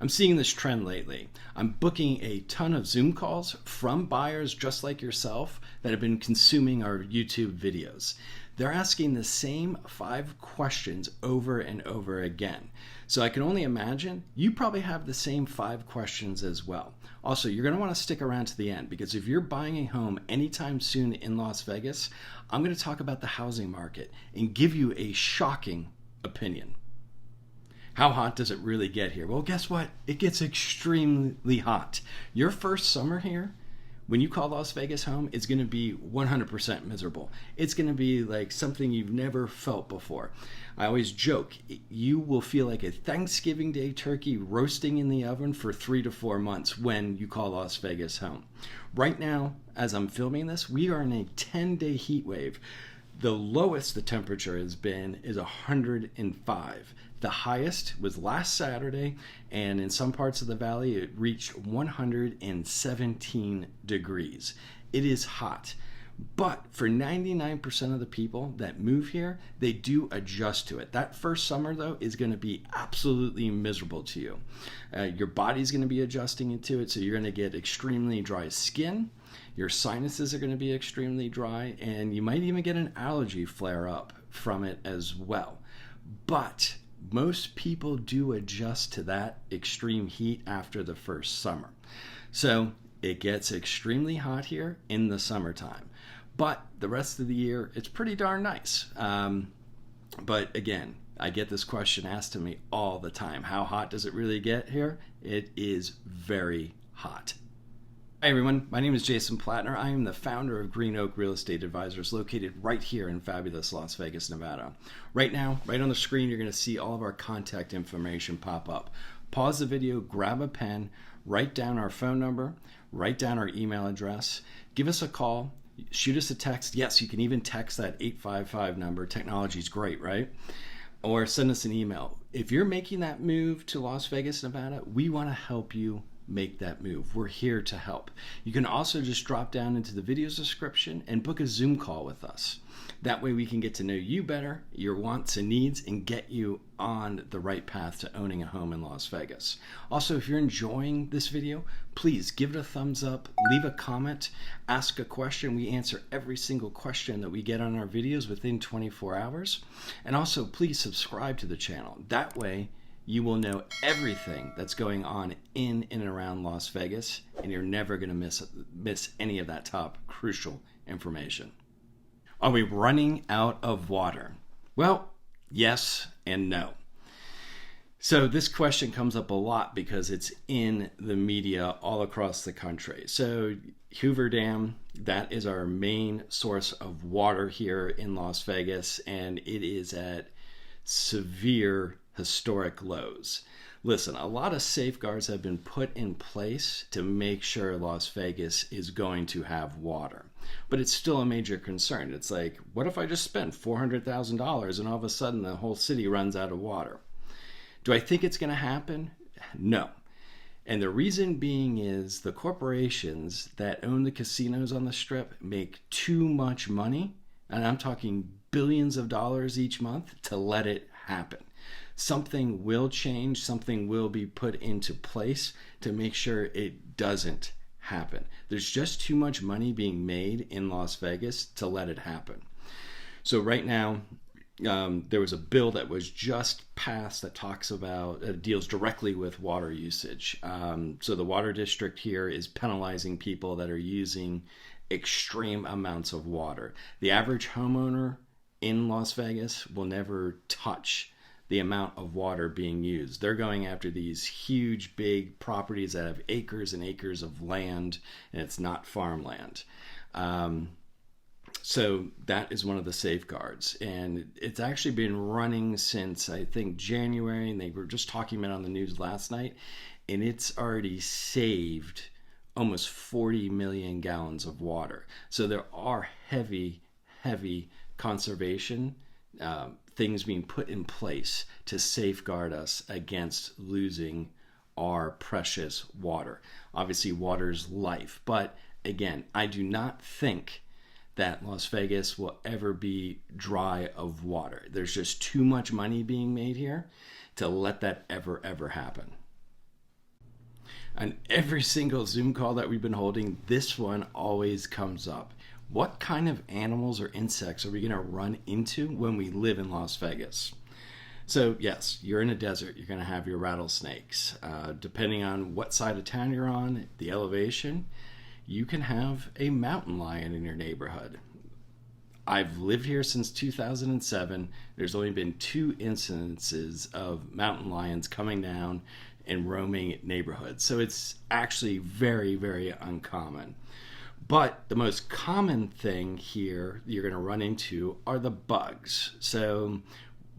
I'm seeing this trend lately. I'm booking a ton of Zoom calls from buyers just like yourself that have been consuming our YouTube videos. They're asking the same 5 questions over and over again. So I can only imagine you probably have the same 5 questions as well. Also, you're going to want to stick around to the end because if you're buying a home anytime soon in Las Vegas, I'm going to talk about the housing market and give you a shocking opinion. How hot does it really get here? Well, guess what? It gets extremely hot. Your first summer here, when you call Las Vegas home, it's going to be 100% miserable. It's going to be like something you've never felt before. I always joke, you will feel like a Thanksgiving Day turkey roasting in the oven for 3 to 4 months when you call Las Vegas home. Right now, as I'm filming this, we are in a 10-day heat wave. The lowest the temperature has been is 105. The highest was last Saturday, and in some parts of the valley, it reached 117 degrees. It is hot. But for 99% of the people that move here, they do adjust to it. That first summer, though, is going to be absolutely miserable to you. Your body's going to be adjusting to it, so you're going to get extremely dry skin. Your sinuses are going to be extremely dry, and you might even get an allergy flare up from it as well. But most people do adjust to that extreme heat after the first summer. So it gets extremely hot here in the summertime. But the rest of the year, it's pretty darn nice. But again, I get this question asked to me all the time. How hot does it really get here? It is very hot. Hi everyone, my name is Jason Plattner. I am the founder of Green Oak Real Estate Advisors located right here in fabulous Las Vegas, Nevada. Right now, right on the screen, you're going to see all of our contact information pop up. Pause the video, grab a pen, write down our phone number, write down our email address, give us a call, shoot us a text. Yes, you can even text that 855 number. Technology's great, right? Or send us an email. If you're making that move to Las Vegas, Nevada, we want to help you make that move. We're here to help. You can also just drop down into the video's description and book a Zoom call with us. That way we can get to know you better, your wants and needs, and get you on the right path to owning a home in Las Vegas. Also, if you're enjoying this video, please give it a thumbs up, leave a comment, ask a question. We answer every single question that we get on our videos within 24 hours. And also, please subscribe to the channel. That way, you will know everything that's going on in and around Las Vegas, and you're never going to miss any of that top crucial information. Are we running out of water? Well, yes and no. So this question comes up a lot because it's in the media all across the country. So Hoover Dam, that is our main source of water here in Las Vegas, and it is at severe historic lows. Listen, a lot of safeguards have been put in place to make sure Las Vegas is going to have water. But it's still a major concern. It's like, what if I just spend $400,000 and all of a sudden the whole city runs out of water? Do I think it's going to happen? No. And the reason being is the corporations that own the casinos on the Strip make too much money, and I'm talking billions of dollars each month, to let it happen. Something will change, something will be put into place to make sure it doesn't happen. There's just too much money being made in Las Vegas to let it happen. So right now, there was a bill that was just passed that talks about, deals directly with water usage. So the water district here is penalizing people that are using extreme amounts of water. The average homeowner in Las Vegas will never touch the amount of water being used. They're going after these huge, big properties that have acres and acres of land, and it's not farmland. So that is one of the safeguards. And it's actually been running since, I think, January, and they were just talking about it on the news last night, and it's already saved almost 40 million gallons of water. So there are heavy conservation things being put in place to safeguard us against losing our precious water. Obviously, water is life. But again, I do not think that Las Vegas will ever be dry of water. There's just too much money being made here to let that ever happen. On every single Zoom call that we've been holding, this one always comes up. What kind of animals or insects are we going to run into when we live in Las Vegas? So yes, you're in a desert, you're going to have your rattlesnakes. Depending on what side of town you're on, the elevation, you can have a mountain lion in your neighborhood. I've lived here since 2007. There's only been 2 incidences of mountain lions coming down and roaming neighborhoods. So it's actually very, very uncommon. But the most common thing here you're going to run into are the bugs. So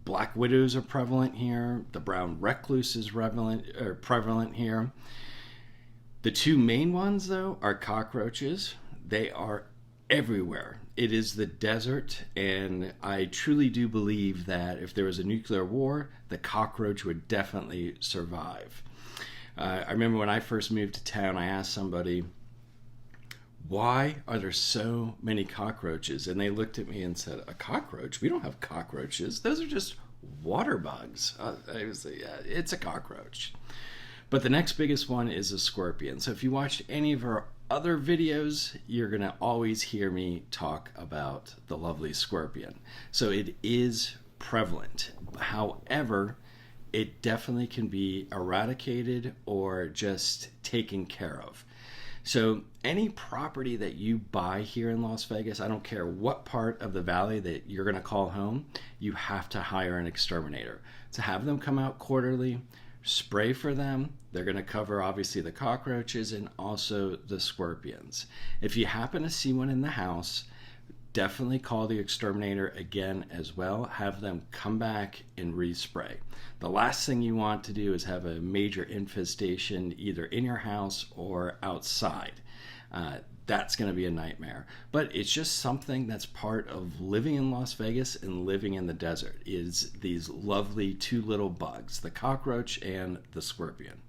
black widows are prevalent here. The brown recluse is prevalent here. The 2 main ones, though, are cockroaches. They are everywhere. It is the desert, and I truly do believe that if there was a nuclear war, the cockroach would definitely survive. I remember when I first moved to town, I asked somebody, why are there so many cockroaches? And they looked at me and said, a cockroach? We don't have cockroaches. Those are just water bugs. I was like, yeah, it's a cockroach. But the next biggest one is a scorpion. So if you watched any of our other videos, you're going to always hear me talk about the lovely scorpion. So it is prevalent. However, it definitely can be eradicated or just taken care of. So any property that you buy here in Las Vegas, I don't care what part of the valley that you're going to call home, you have to hire an exterminator. To have them come out quarterly, spray for them. They're going to cover obviously the cockroaches and also the scorpions. If you happen to see one in the house, definitely call the exterminator again as well. Have them come back and respray. The last thing you want to do is have a major infestation either in your house or outside. That's going to be a nightmare. But it's just something that's part of living in Las Vegas and living in the desert, is these lovely 2 little bugs, the cockroach and the scorpion.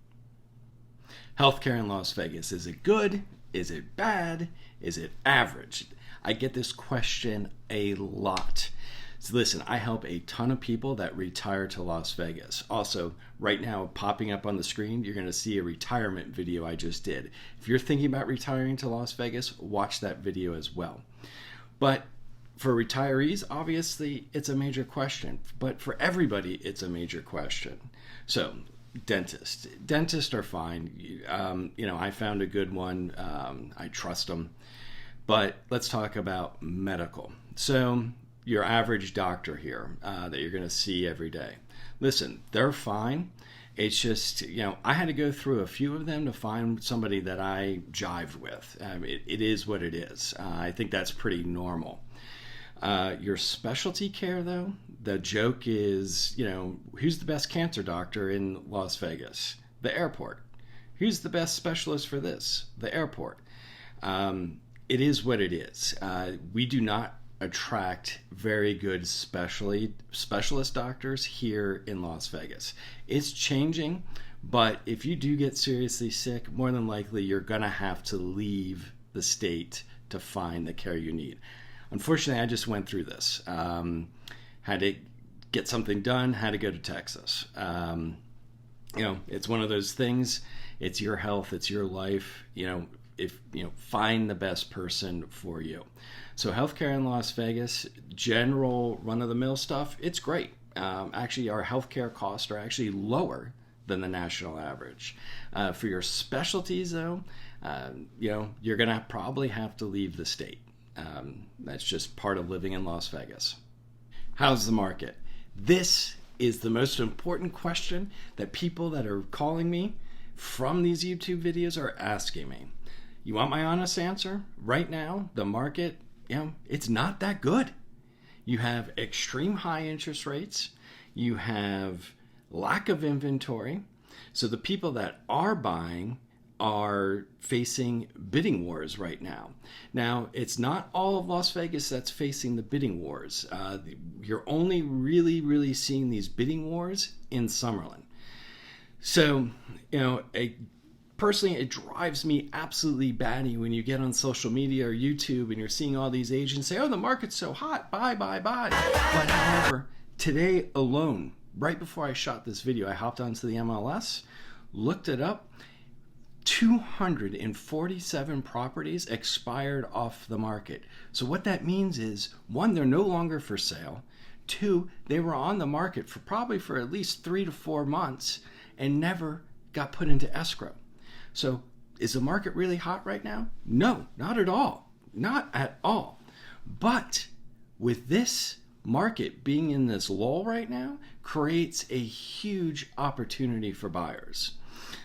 Healthcare in Las Vegas, is it good? Is it bad? Is it average? I get this question a lot. So listen, I help a ton of people that retire to Las Vegas. Also, right now, popping up on the screen, you're going to see a retirement video I just did. If you're thinking about retiring to Las Vegas, watch that video as well. But for retirees, obviously, it's a major question. But for everybody, it's a major question. So, dentists are fine. I found a good one. I trust them. But let's talk about medical. So your average doctor here that you're going to see every day. Listen, they're fine. It's just, I had to go through a few of them to find somebody that I jived with. It is what it is. I think that's pretty normal. Your specialty care, though, the joke is, who's the best cancer doctor in Las Vegas? The airport. Who's the best specialist for this? The airport. It is what it is. We do not attract very good specialist doctors here in Las Vegas. It's changing, but if you do get seriously sick, more than likely you're going to have to leave the state to find the care you need. Unfortunately, I just went through this. Had to get something done, had to go to Texas. It's one of those things. It's your health, it's your life. Find the best person for you. So healthcare in Las Vegas, general run-of-the-mill stuff, it's great. Actually, our healthcare costs are actually lower than the national average. For your specialties, though, you're going to probably have to leave the state. That's just part of living in Las Vegas. How's the market? This is the most important question that people that are calling me from these YouTube videos are asking me. You want my honest answer? Right now, the market, it's not that good. You have extreme high interest rates. You have lack of inventory. So the people that are buying are facing bidding wars right now. Now, it's not all of Las Vegas that's facing the bidding wars. You're only really seeing these bidding wars in Summerlin. So, personally, it drives me absolutely batty when you get on social media or YouTube and you're seeing all these agents say, oh, the market's so hot, buy. But however, today alone, right before I shot this video, I hopped onto the MLS, looked it up. 247 properties expired off the market. So what that means is, one, they're no longer for sale. Two, they were on the market for probably for at least 3 to 4 months and never got put into escrow. So is the market really hot right now? No, not at all. Not at all. But with this market being in this lull right now, creates a huge opportunity for buyers.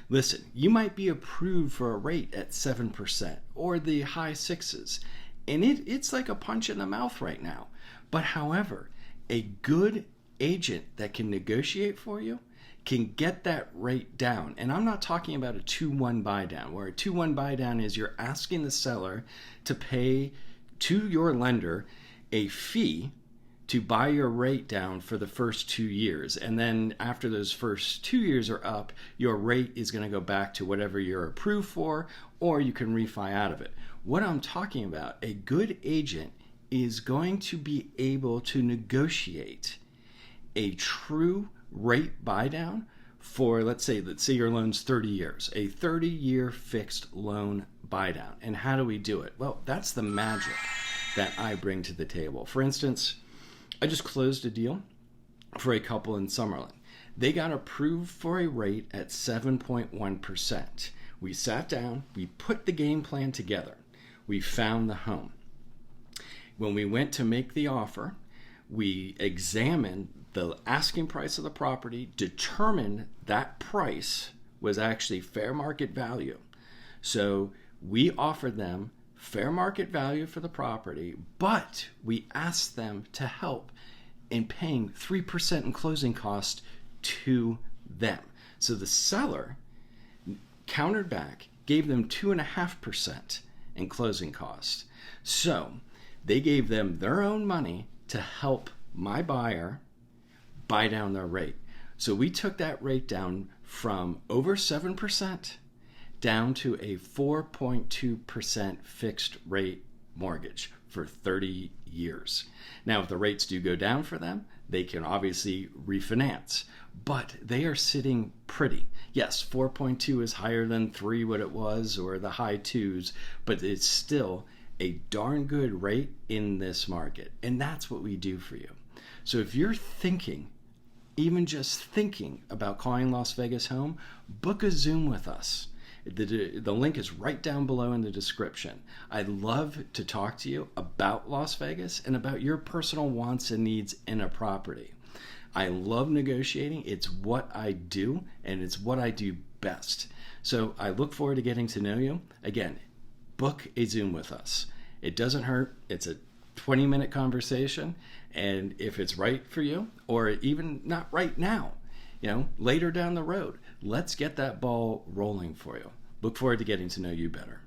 Listen, you might be approved for a rate at 7% or the high sixes, and it's like a punch in the mouth right now. But however, a good agent that can negotiate for you can get that rate down. And I'm not talking about a 2-1 buy down, where a 2-1 buy down is you're asking the seller to pay to your lender a fee to buy your rate down for the first 2 years. And then after those first 2 years are up, your rate is going to go back to whatever you're approved for, or you can refi out of it. What I'm talking about, a good agent is going to be able to negotiate a true rate buy down for, let's say your loan's 30 years, a 30-year fixed loan buy down. And how do we do it? Well, that's the magic that I bring to the table. For instance, I just closed a deal for a couple in Summerlin. They got approved for a rate at 7.1%. We sat down, we put the game plan together. We found the home. When we went to make the offer, we examined the asking price of the property, determined that price was actually fair market value. So we offered them fair market value for the property, but we asked them to help in paying 3% in closing cost to them. So the seller countered back, gave them 2.5% in closing cost. So they gave them their own money to help my buyer buy down their rate. So we took that rate down from over 7% down to a 4.2% fixed rate mortgage for 30 years. Now, if the rates do go down for them, they can obviously refinance, but they are sitting pretty. Yes, 4.2 is higher than 3 what it was, or the high 2s, but it's still a darn good rate in this market. And that's what we do for you. So if you're thinking, even just thinking about calling Las Vegas home, book a Zoom with us. The link is right down below in the description. I'd love to talk to you about Las Vegas and about your personal wants and needs in a property. I love negotiating. It's what I do, and it's what I do best. So I look forward to getting to know you. Again, book a Zoom with us. It doesn't hurt. It's a 20-minute conversation, and if it's right for you, or even not right now, later down the road, let's get that ball rolling for you. Look forward to getting to know you better.